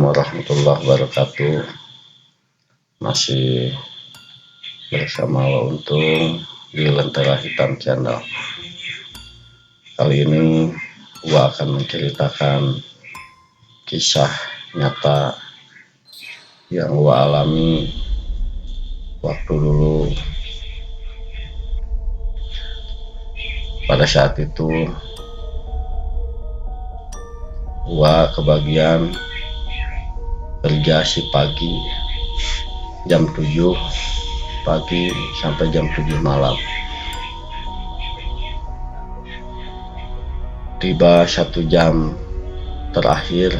Assalamualaikum warahmatullahi wabarakatuh. Masih bersama Wa Untung di Lentera Hitam Channel. Kali ini Wa akan menceritakan kisah nyata yang Wa alami waktu dulu. Pada saat itu Wa kebagian kerja si pagi jam 7 pagi sampai jam 7 malam. Tiba 1 jam terakhir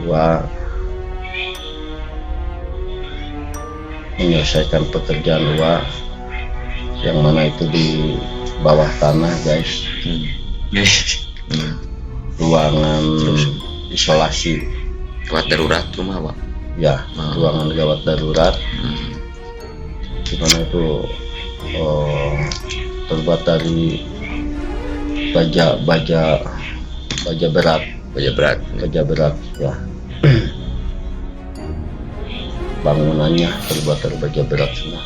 Wa menyelesaikan pekerjaan Wa yang mana itu di bawah tanah, guys. Ruangan isolasi gawat darurat rumah, Pak. Ya, ruangan gawat darurat. Dimana itu terbuat dari baja berat ya. Bangunannya terbuat dari baja berat semua.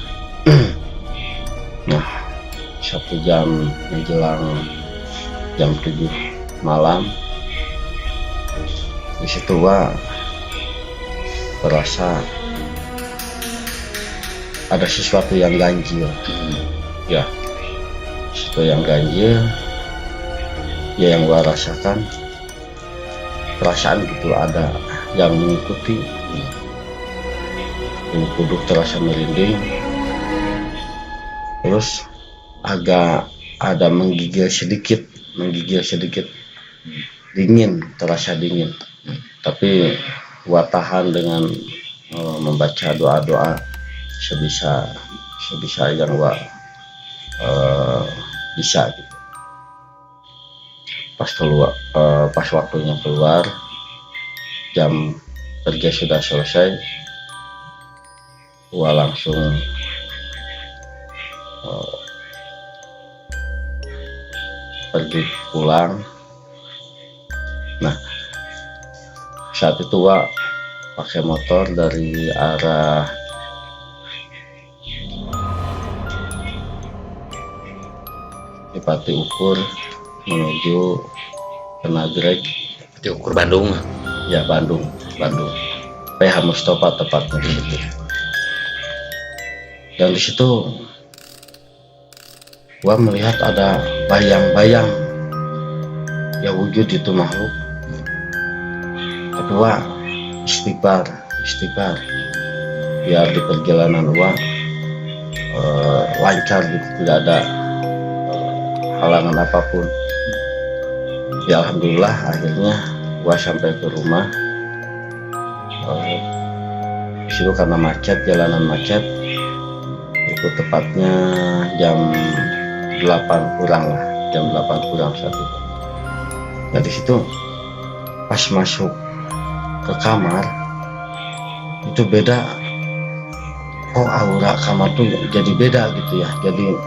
Nah, 1 jam menjelang jam 7 malam, di situ Wa terasa ada sesuatu yang ganjil. Ya, sesuatu yang ganjil. Ya, yang Wa rasakan, perasaan gitu ada yang mengikuti. Ini kuduk terasa merinding, terus agak ada menggigil sedikit, dingin, terasa dingin. Tapi Wa tahan dengan membaca doa-doa sebisa yang Wa bisa gitu. Pas waktunya keluar, jam kerja sudah selesai, Wa langsung pergi pulang. Nah, saat itu Wa pakai motor dari arah Pati Ukur menuju ke Nagreg. Pati Ukur Bandung. Ya, Bandung. PH Mustafa tepatnya di situ. Dan di situ Wa melihat ada bayang-bayang ya, wujud itu makhluk. Tapi Wa istighfar biar di perjalanan Wa lancar gitu, tidak ada halangan apapun. Ya, alhamdulillah akhirnya Wa sampai ke rumah. Disitu karena macet, jalanan macet, itu tepatnya jam 8 kurang saat itu. Nah, di situ pas masuk ke kamar itu beda. Aura kamar tuh jadi beda gitu ya. Jadi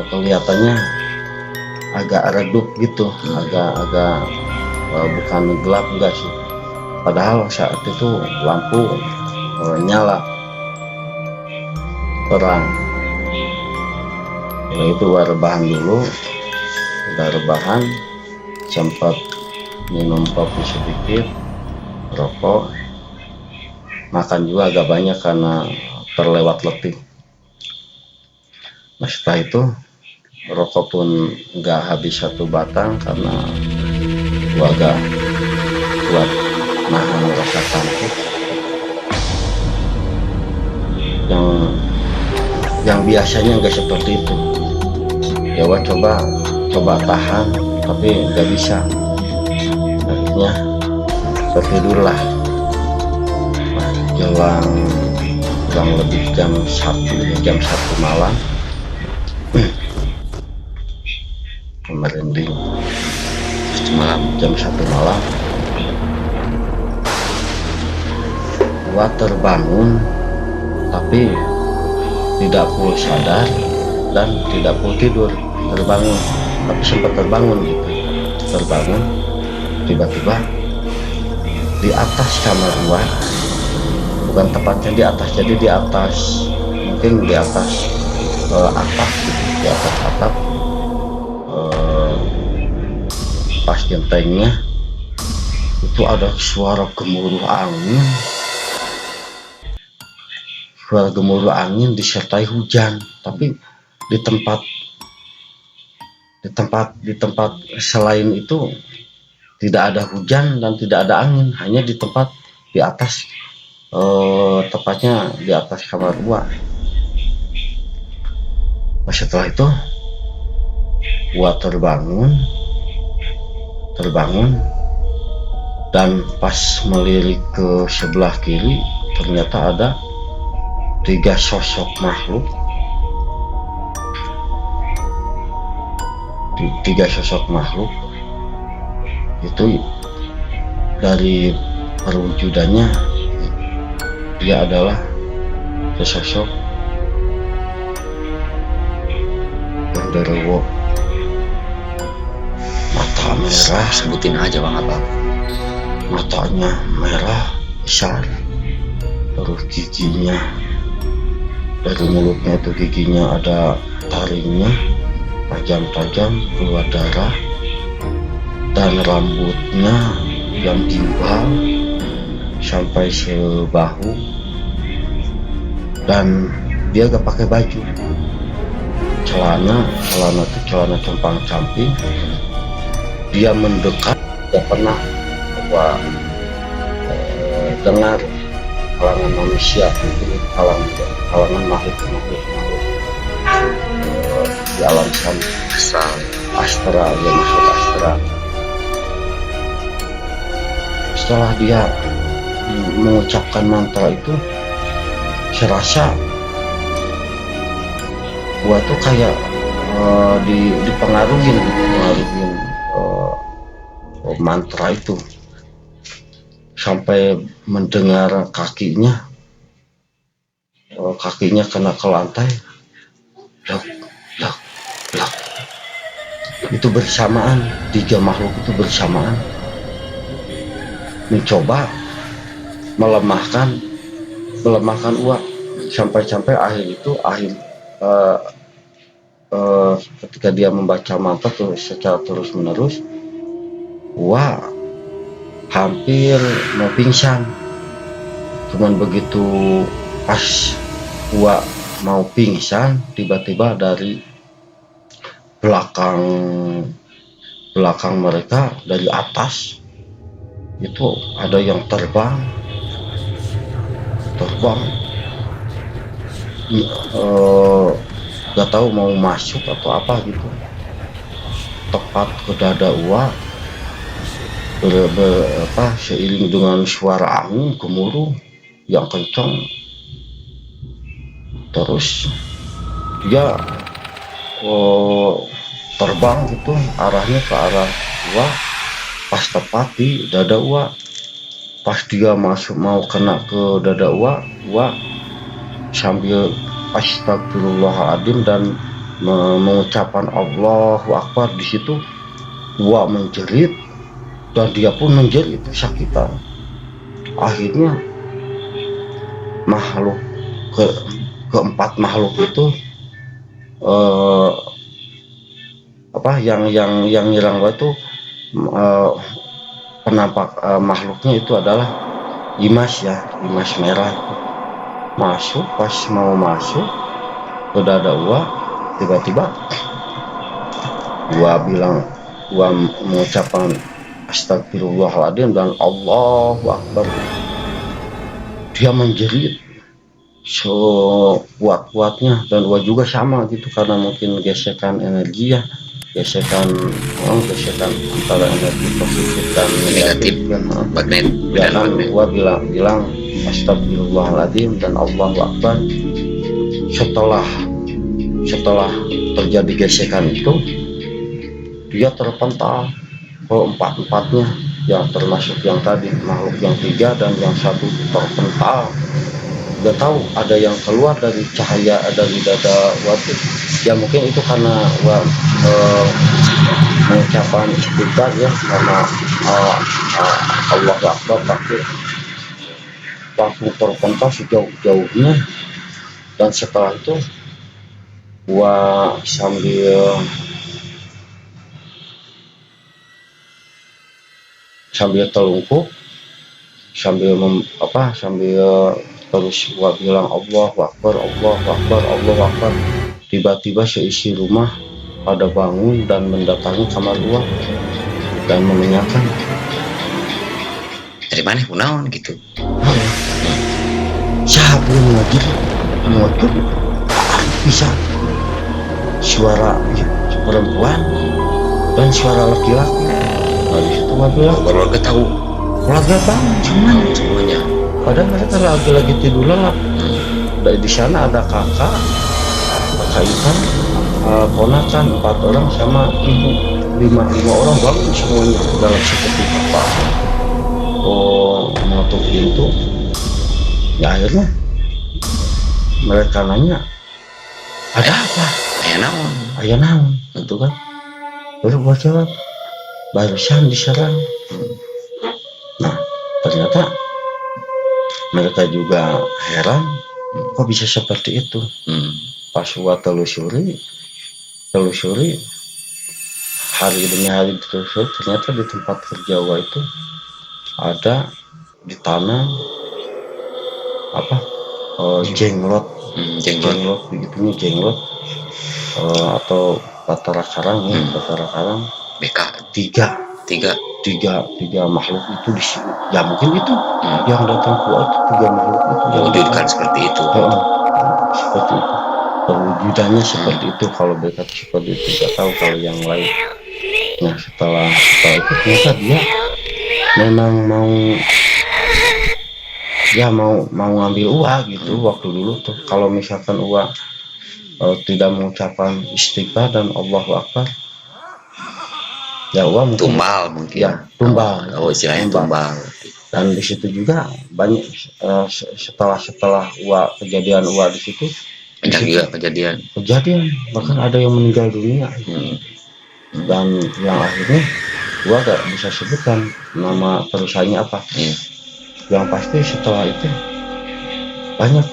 kelihatannya agak redup gitu, agak bukan gelap enggak sih. Padahal saat itu lampu nyala terang. Nah, itu Wa rebahan dulu. Udah rebahan, sempat minum kopi sedikit, rokok, makan juga agak banyak karena terlewat letih. Nah, setelah itu rokok pun nggak habis 1 batang karena Wa agak kuat nahan rasa kantuk. Yang biasanya nggak seperti itu. Ya, Wa coba tahan, tapi nggak bisa. Akhirnya tertidurlah. Nah, jelang kurang lebih jam 1 malam, merinding. Jam 1 malam Wa terbangun, tapi tidak full sadar dan tidak full tidur. Terbangun, tapi sempat terbangun gitu. tiba-tiba di atas kamar gua, bukan tepatnya di atas, jadi di atas, mungkin di atas atap gitu, di atas atap, eh, pas gentengnya itu ada suara gemuruh angin, disertai hujan. Tapi di tempat selain itu tidak ada hujan dan tidak ada angin, hanya di tempat di atas, tepatnya di atas kamar gua. Setelah itu gua terbangun dan pas melirik ke sebelah kiri, ternyata ada 3 sosok makhluk. 3 sosok makhluk itu dari perwujudannya dia adalah sesosok genderuwo, mata merah, Sebutin aja bang apa? matanya merah besar, terus giginya, dari mulutnya itu giginya ada taringnya tajam-tajam keluar darah, dan rambutnya yang gimbal sampai sebahu, dan dia gak pakai baju, celana compang camping. Dia mendekat, dia pernah gua dengar kalangan manusia, mungkin kalangan makhluk di alam sana, astral, dia masuk astral. Setelah dia mengucapkan mantra itu, serasa gua tuh kayak dipengaruhin mantra itu, sampai mendengar kakinya kena ke lantai, blok, blok, blok. Itu bersamaan, 3 makhluk itu bersamaan mencoba melemahkan uak, sampai ketika dia membaca mantra secara terus menerus, uak hampir mau pingsan. Cuman begitu pas uak mau pingsan, tiba-tiba dari belakang mereka, dari atas itu ada yang terbang, gak tahu mau masuk atau apa gitu, tepat ke dada uak, seiring dengan suara angin gemuruh yang kencang. Terus dia terbang gitu, arahnya ke arah uak, pas tepat di dada uak. Pas dia masuk mau kena ke dada uak sambil astagfirullahaladzim dan mengucapkan Allahu Akbar, di situ uak menjerit dan dia pun menjerit sakitan. Akhirnya makhluk keempat makhluk itu yang nyerang gua itu, penampak makhluknya itu adalah Imas merah. Pas mau masuk ke dada gua, tiba-tiba gua mengucapkan astagfirullahaladzim dan Allahu Akbar. Dia menjerit sekuat-kuatnya, dan gua juga sama gitu, karena mungkin gesekan energi ya, gesekan antara energi positif dan negatif kan. Magnet. Ya kan, gua bilang astagfirullahaladzim dan Allahu Akbar. Setelah terjadi gesekan itu, dia terpental ke empat-empatnya, yang termasuk yang tadi makhluk yang 3 dan yang 1 terpental. Gak tahu ada yang keluar dari cahaya dari dada waktu ya, mungkin itu karena mengucapkan istighfar ya karena uh, Allah Akbar, tapi langsung terpental sejauh-jauhnya. Dan setelah itu gua sambil telungkup, sambil terus gua bilang Allah Akbar, Allah Akbar, Allah Akbar. Tiba-tiba seisi rumah pada bangun dan mendatangi kamar gua dan menanyakan, Dari mana kunaon gitu. siapa yang ngaji ngotot bisa suara perempuan dan suara laki-laki. Nah, di situ gua bilang, Keluarga tahu keluarga bang cuman semuanya. padahal mereka lagi tidur lelap. Dari di sana ada kakak ikan, ponakan 4 orang sama ibu, lima orang bangun semuanya dalam seketika pak. Menutup pintu. Ya akhirnya mereka nanya, ada apa? Ayah naon. Ayah naon, gitu kan? Terus gua jawab, barusan diserang. Nah, ternyata mereka juga heran, kok bisa seperti itu. Pas gua telusuri hari demi hari ditelusuri, ternyata di tempat kerja gua itu ada ditanam jenglot begitunya, jenglot atau batara karang ya, batara karang BK tiga makhluk itu di sini. Ya mungkin itu yang datang kuat, tiga makhluk itu mewujudkan seperti itu. Seperti itu perwujudannya, seperti itu kalau mereka seperti itu. Gak tahu kalau yang lain. Nah setelah itu ternyata dia memang mau ngambil uang gitu. Waktu dulu tuh kalau misalkan uang tidak mengucapkan istighfar dan Allahu Akbar, ya uang tumbal mungkin. Ya tumbal. Istilahnya tumbal. Dan di situ juga banyak setelah uang kejadian uang di situ banyak juga kejadian bahkan ada yang meninggal dunia. Dan yang akhirnya gua gak bisa sebutkan nama perusahaannya apa. Yang pasti setelah itu banyak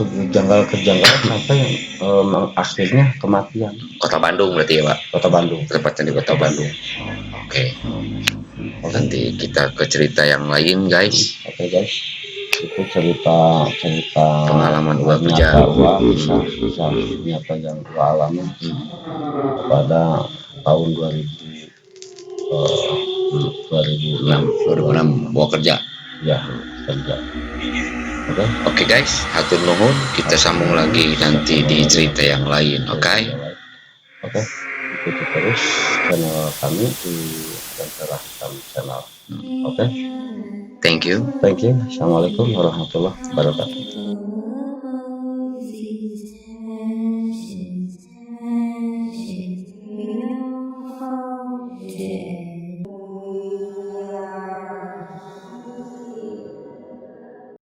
kejanggalan sampai akhirnya kematian. Kota Bandung berarti ya Pak? Kota Bandung, tepatnya di Kota Bandung. Oke. Nanti kita ke cerita yang lain guys. Oke guys, itu cerita pengalaman gua kerja bisa nyata yang gua alami pada tahun 2006 gua kerja. Ya, kerja. Oke guys, hatur nuhun, kita sambung lagi nanti di cerita yang lain. Oke, ikuti terus channel kami di Gancerah Channel. Oke. Thank you. Assalamualaikum warahmatullahi wabarakatuh.